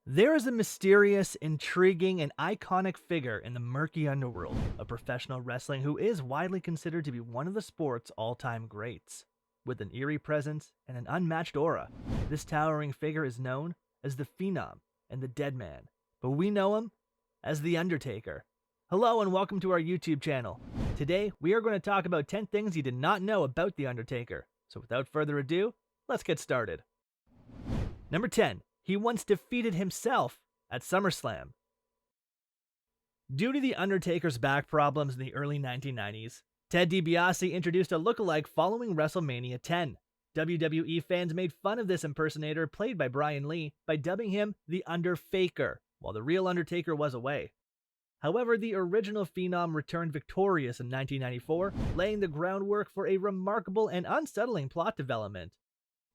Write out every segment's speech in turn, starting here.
There is a mysterious, intriguing, and iconic figure in the murky underworld of professional wrestling who is widely considered to be one of the sport's all-time greats. With an eerie presence and an unmatched aura, this towering figure is known as the Phenom and the Deadman, but we know him as the Undertaker. Hello and welcome to our YouTube channel. Today, we are going to talk about 10 things you did not know about the Undertaker. So without further ado, let's get started. Number 10. He once defeated himself at SummerSlam. Due to The Undertaker's back problems in the early 1990s, Ted DiBiase introduced a lookalike following WrestleMania 10. WWE fans made fun of this impersonator played by Brian Lee by dubbing him the Underfaker, while the real Undertaker was away. However, the original Phenom returned victorious in 1994, laying the groundwork for a remarkable and unsettling plot development.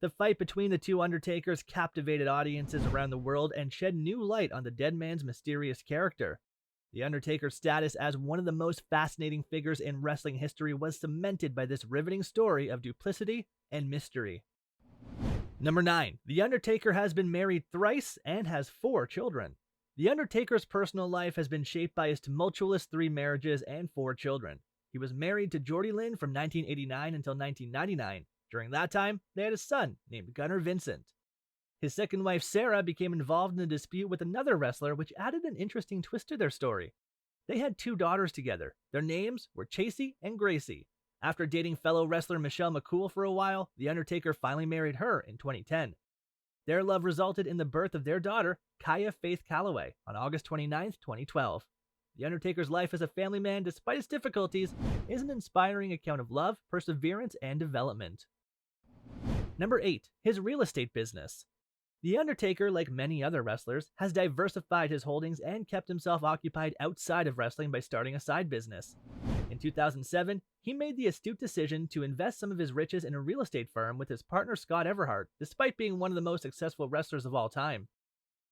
The fight between the two Undertakers captivated audiences around the world and shed new light on the Deadman's mysterious character. The Undertaker's status as one of the most fascinating figures in wrestling history was cemented by this riveting story of duplicity and mystery. Number 9. The Undertaker has been married thrice and has 4 children. The Undertaker's personal life has been shaped by his tumultuous 3 marriages and 4 children. He was married to Jordy Lynn from 1989 until 1999. During that time, they had a son named Gunnar Vincent. His second wife, Sarah, became involved in a dispute with another wrestler, which added an interesting twist to their story. They had 2 daughters together. Their names were Chasey and Gracie. After dating fellow wrestler Michelle McCool for a while, The Undertaker finally married her in 2010. Their love resulted in the birth of their daughter, Kaya Faith Calloway, on August 29, 2012. The Undertaker's life as a family man, despite its difficulties, is an inspiring account of love, perseverance, and development. Number 8. His real estate business. The Undertaker, like many other wrestlers, has diversified his holdings and kept himself occupied outside of wrestling by starting a side business. In 2007, he made the astute decision to invest some of his riches in a real estate firm with his partner Scott Everhart, despite being one of the most successful wrestlers of all time.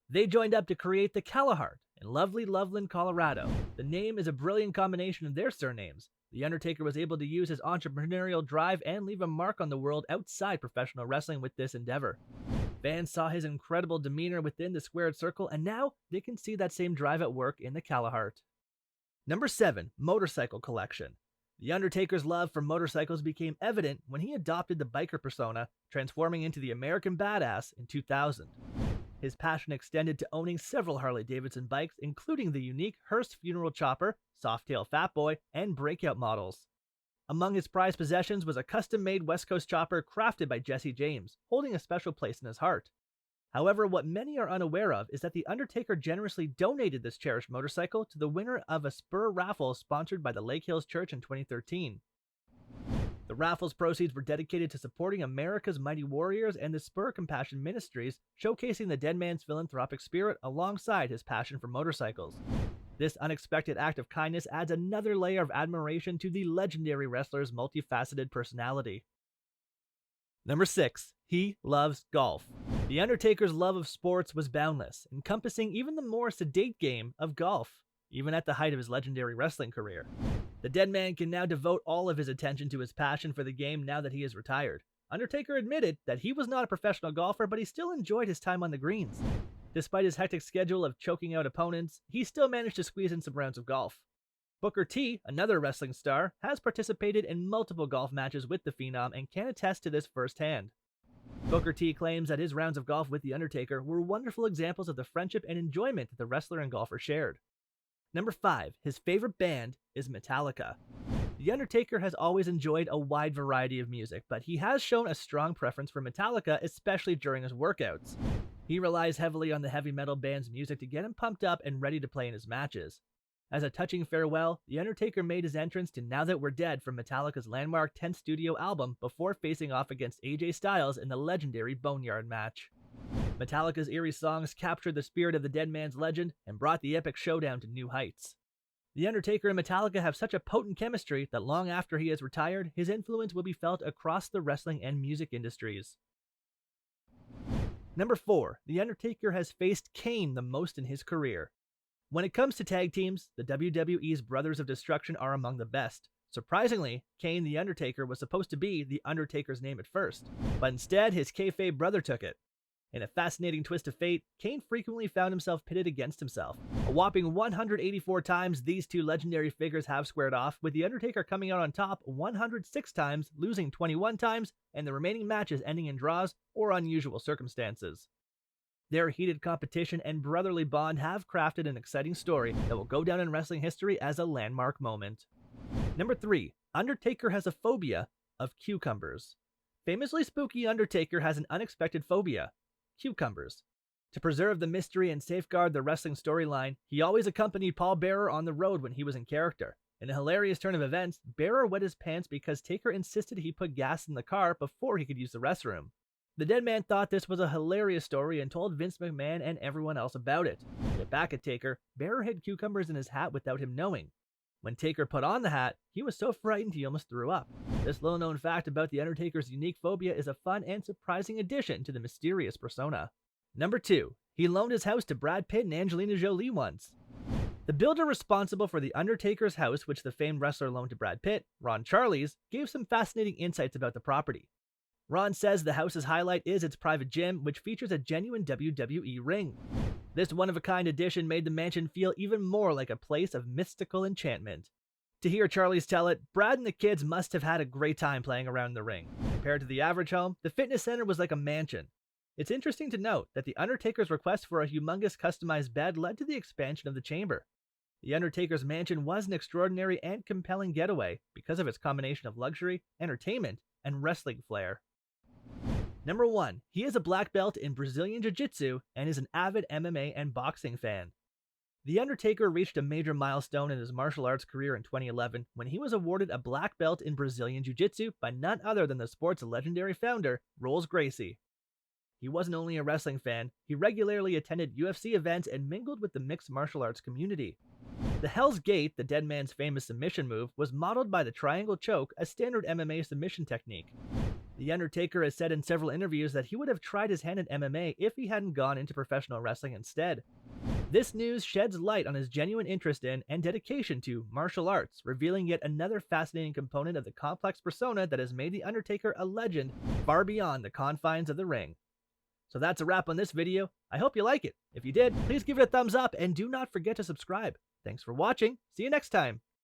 They joined up to create the Callahart in lovely Loveland, Colorado. The name is a brilliant combination of their surnames. The Undertaker was able to use his entrepreneurial drive and leave a mark on the world outside professional wrestling with this endeavor. Fans saw his incredible demeanor within the squared circle, and now they can see that same drive at work in the Callahart. Number 7. Motorcycle collection. The Undertaker's love for motorcycles became evident when he adopted the biker persona, transforming into the American Badass in 2000. His passion extended to owning several Harley-Davidson bikes, including the unique Hearst Funeral Chopper, Softail Fatboy, and Breakout models. Among his prized possessions was a custom-made West Coast chopper crafted by Jesse James, holding a special place in his heart. However, what many are unaware of is that the Undertaker generously donated this cherished motorcycle to the winner of a spur raffle sponsored by the Lake Hills Church in 2013. The raffle's proceeds were dedicated to supporting America's Mighty Warriors and the Spur Compassion Ministries, showcasing the Deadman's philanthropic spirit alongside his passion for motorcycles. This unexpected act of kindness adds another layer of admiration to the legendary wrestler's multifaceted personality. Number 6. He loves golf. The Undertaker's love of sports was boundless, encompassing even the more sedate game of golf, even at the height of his legendary wrestling career. The Deadman can now devote all of his attention to his passion for the game now that he is retired. Undertaker admitted that he was not a professional golfer, but he still enjoyed his time on the greens. Despite his hectic schedule of choking out opponents, he still managed to squeeze in some rounds of golf. Booker T, another wrestling star, has participated in multiple golf matches with the Phenom and can attest to this firsthand. Booker T claims that his rounds of golf with The Undertaker were wonderful examples of the friendship and enjoyment that the wrestler and golfer shared. Number 5. His favorite band is Metallica. The Undertaker has always enjoyed a wide variety of music, but he has shown a strong preference for Metallica, especially during his workouts. He relies heavily on the heavy metal band's music to get him pumped up and ready to play in his matches. As a touching farewell, The Undertaker made his entrance to Now That We're Dead from Metallica's landmark 10th studio album before facing off against AJ Styles in the legendary Boneyard match. Metallica's eerie songs captured the spirit of the Deadman's legend and brought the epic showdown to new heights. The Undertaker and Metallica have such a potent chemistry that long after he is retired, his influence will be felt across the wrestling and music industries. Number 4. The Undertaker has faced Kane the most in his career. When it comes to tag teams, the WWE's Brothers of Destruction are among the best. Surprisingly, Kane the Undertaker was supposed to be the Undertaker's name at first, but instead his kayfabe brother took it. In a fascinating twist of fate, Kane frequently found himself pitted against himself. A whopping 184 times these two legendary figures have squared off, with The Undertaker coming out on top 106 times, losing 21 times, and the remaining matches ending in draws or unusual circumstances. Their heated competition and brotherly bond have crafted an exciting story that will go down in wrestling history as a landmark moment. Number 3. Undertaker has a phobia of cucumbers. Famously spooky Undertaker has an unexpected phobia: cucumbers. To preserve the mystery and safeguard the wrestling storyline, he always accompanied Paul Bearer on the road when he was in character. In a hilarious turn of events, Bearer wet his pants because Taker insisted he put gas in the car before he could use the restroom. The Deadman thought this was a hilarious story and told Vince McMahon and everyone else about it. To get back at Taker, Bearer hid cucumbers in his hat without him knowing. When Taker put on the hat, he was so frightened he almost threw up. This little known fact about The Undertaker's unique phobia is a fun and surprising addition to the mysterious persona. Number 2. He loaned his house to Brad Pitt and Angelina Jolie once. The builder responsible for The Undertaker's house, which the famed wrestler loaned to Brad Pitt, Ron Charles, gave some fascinating insights about the property. Ron says the house's highlight is its private gym, which features a genuine WWE ring. This one-of-a-kind addition made the mansion feel even more like a place of mystical enchantment. To hear Charles tell it, Brad and the kids must have had a great time playing around the ring. Compared to the average home, the fitness center was like a mansion. It's interesting to note that The Undertaker's request for a humongous customized bed led to the expansion of the chamber. The Undertaker's mansion was an extraordinary and compelling getaway because of its combination of luxury, entertainment, and wrestling flair. Number 1. He is a black belt in Brazilian Jiu Jitsu and is an avid MMA and boxing fan. The Undertaker reached a major milestone in his martial arts career in 2011 when he was awarded a black belt in Brazilian Jiu Jitsu by none other than the sport's legendary founder, Rolls Gracie. He wasn't only a wrestling fan, he regularly attended UFC events and mingled with the mixed martial arts community. The Hell's Gate, the Deadman's famous submission move, was modeled by the triangle choke, a standard MMA submission technique. The Undertaker has said in several interviews that he would have tried his hand at MMA if he hadn't gone into professional wrestling instead. This news sheds light on his genuine interest in and dedication to martial arts, revealing yet another fascinating component of the complex persona that has made The Undertaker a legend far beyond the confines of the ring. So that's a wrap on this video. I hope you like it. If you did, please give it a thumbs up and do not forget to subscribe. Thanks for watching. See you next time.